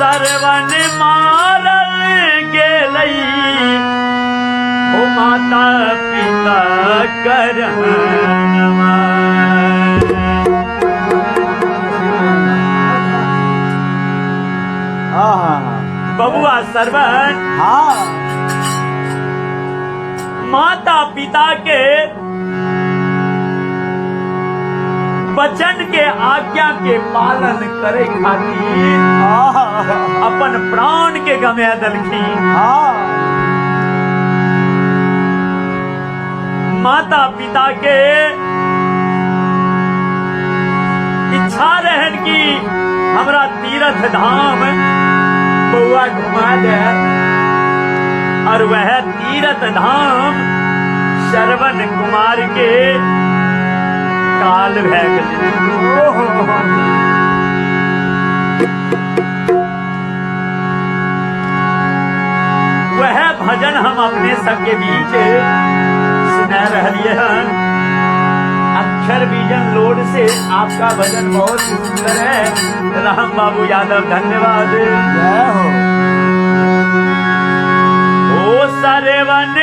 सरवन मारल गेलई ओ माता पिता करनमा। बबुआ सरवन माता पिता के वचन के आज्ञा के पालन करे खातिर अपन प्राण के गमे दलखीन। माता पिता के इच्छा रहन की हमरा तीर्थ धाम बउआ घुमा दे, और वह तीर्थ धाम श्रवण कुमार के काल भै गेलै। वह भजन हम अपने सबके बीच सुना रहिए हैं। अक्षर बीजन लोड से आपका भजन बहुत सुंदर है। राम बाबू यादव धन्यवाद। ओ सरवन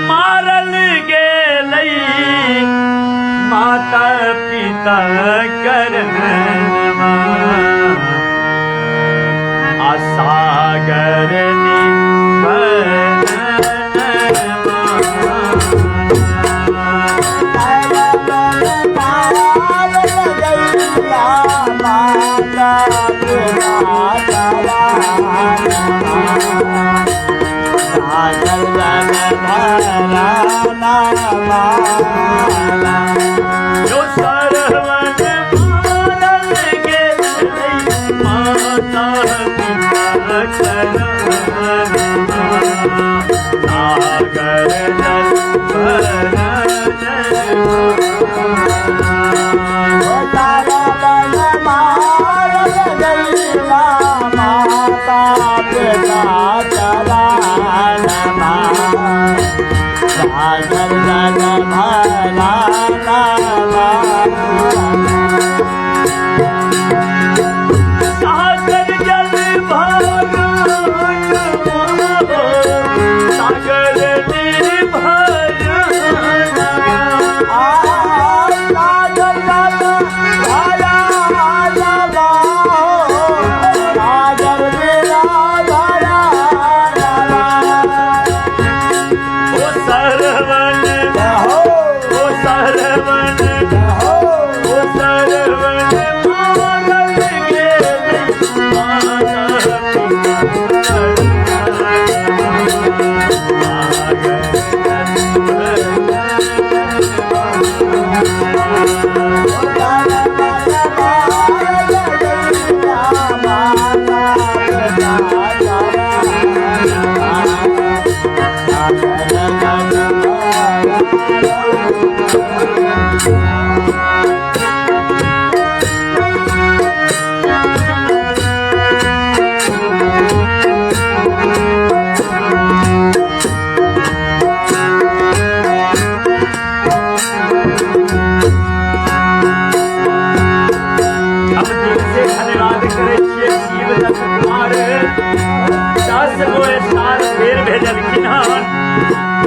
मारल गेलई माता पिता करनमा। सागर जो सरवन मारल गेलई माता पिता करनमा। सागर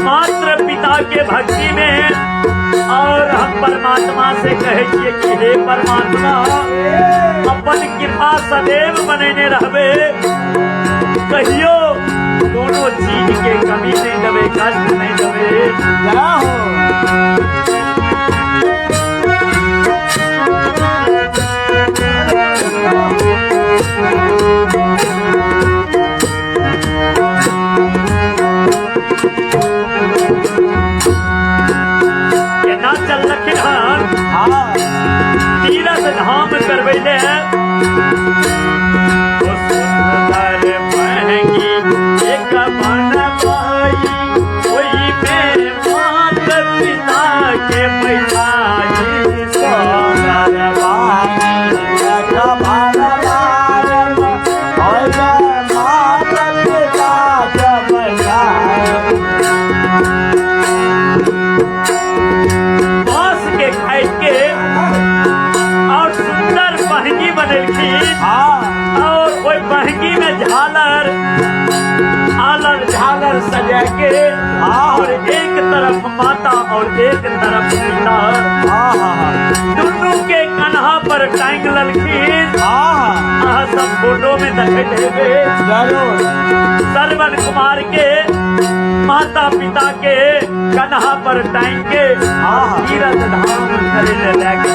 मात्र पिता के भक्ति में। और हम परमात्मा से कहे छिए कि हे परमात्मा अपन कृपा सदैव बनेने रहबे। कहियो दोनों चीज के कमी नहीं देवे, कष्ट नहीं देवे। तीर्थ धाम करवैले महंगी एक मन पाई वही में माता पिता के पैसाई सोनर बांस के खाई के और सुंदर महंगी बनेलखिन। और वही महंगी झालर आलर झालर सजा के और एक तरफ माता और एक तरफ पिता दोनों के कन्हा पर टांग ललखीन सब फोटो में देखे थे श्रवण कुमार के माता पिता के कन्हा पर टांग के तीरथ धाम करे लेके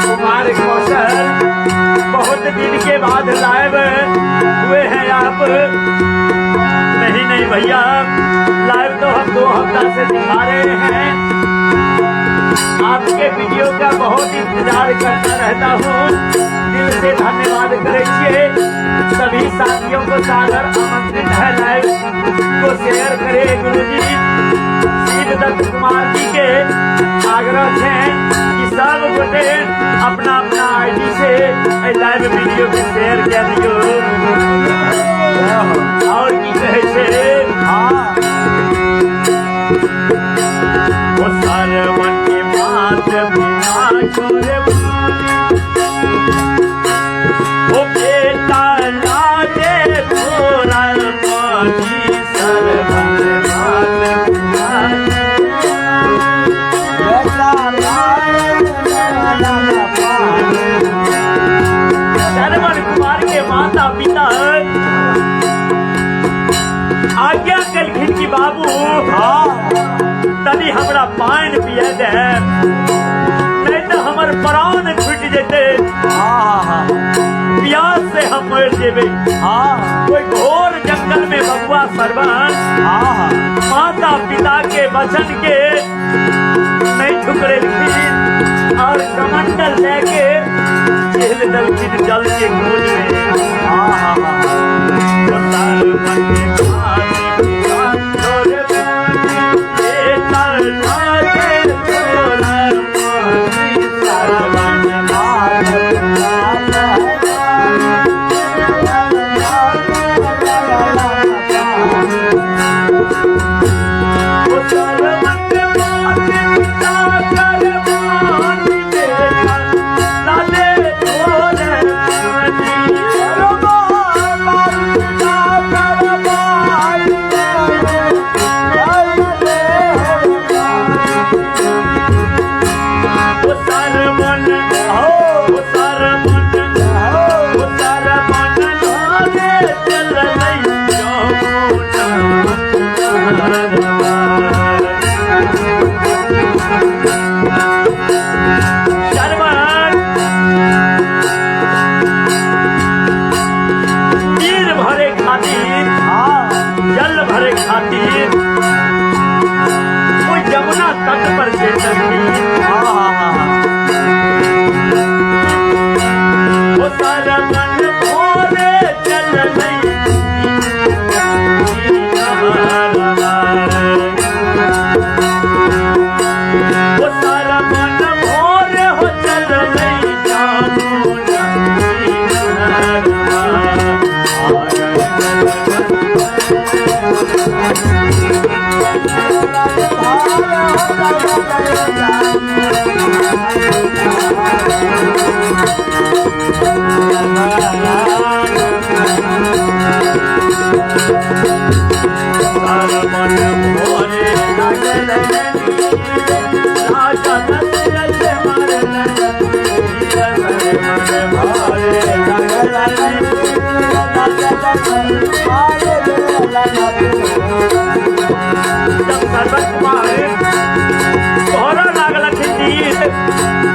कुमार कौशल बहुत दिन के बाद लाइव हुए हैं आप। नहीं भैया, लाइव तो हम 2 हफ्ता से दिखा रहे हैं। आपके वीडियो का बहुत इंतजार करता रहता हूँ। दिल से धन्यवाद करेंगे। सभी साथियों को सादर आमंत्रित है लाइव को शेयर करे। गुरुजी शिवदत्त कुमार जी के आग्रह है कि सब गोटे अपना अपना आईडी से लाइव वीडियो को शेयर कर दियो। और की कहे छे वो सरवन के मात बिना छोरे वो बेटा लाजे थोड़ा पानी सरवन श्रवण कुमार के माता पिता आज्ञा कलखिन की बाबू तनी हमरा पान पिया दे, नहीं तो हमर प्राण छूट जेते। प्यास से हम मर जेबे। कोई घोर जंगल में बबुआ सरवन माता पिता के वचन के नहीं ठुकरे और कमंडल लेके झेल दलखिन जल के खोज में।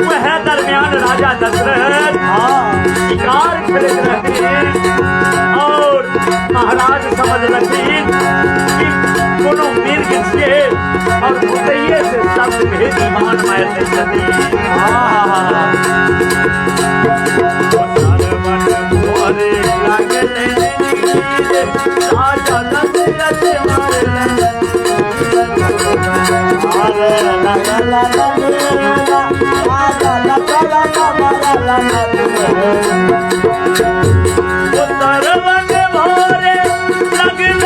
राजा दशरथ शिकार खेलत रहे और महाराज समझ लखीन कि कोनो मिर्ग से और मुतैये से शब्द भेद मान मारते छथि मोरे लागले राजा दशरथ उतर मन मार लगे